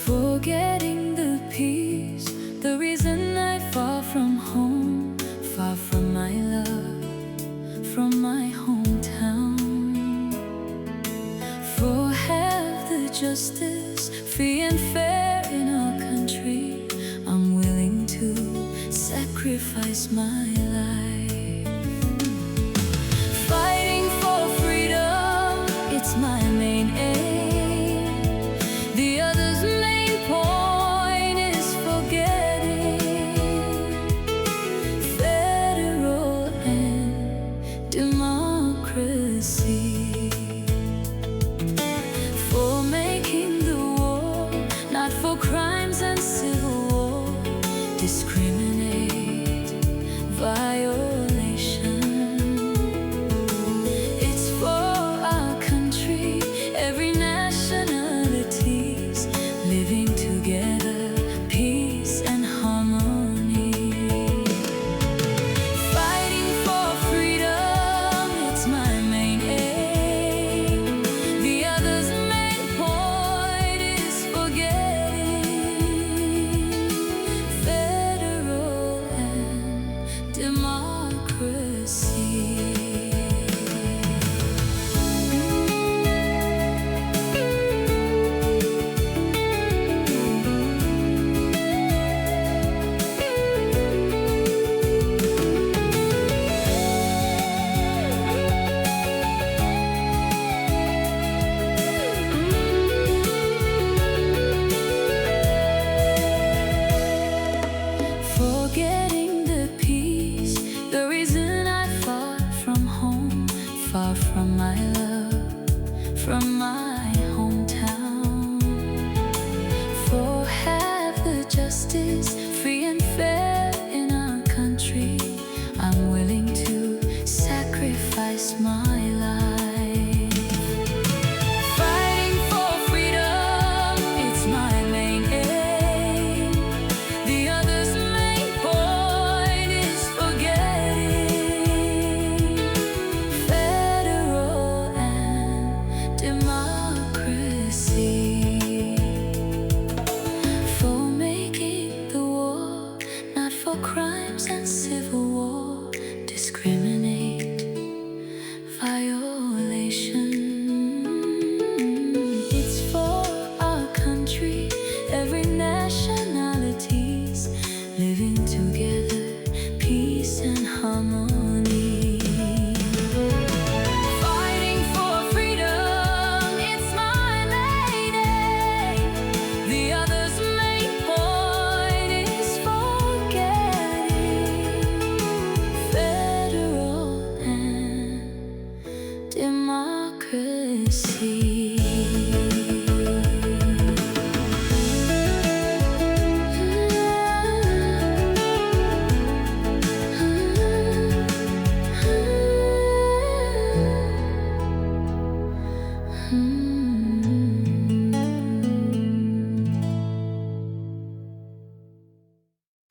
Forgetting the peace, the reason I far from home, far from my love, from my hometown. For have the justice, free and fair in our country, I'm willing to sacrifice my life. Fighting for freedom, it's my main aim. The other's main point is forgetting federal and democracy. For making the war, not for crimes and civil war, discriminate, violation. It's for our country, every nationalities living together, peace and harmony. Fighting for freedom, it's my main aim. The other's main point is forgetting federal and democracy. Forgetting the peace, the reason I far from home, far from my love, from my hometown. For have the justice, free and fair in our country, I'm willing to sacrifice my life. Fighting for freedom, it's my main aim. The other's main point is forgetting federal and democracy. For making the war, not for crimes and civil war, discriminate, violation. It's for our country, every nationalities living together, peace and harmony. Fighting for freedom, it's my main aim. The other's main point is forgetting federal and democracy.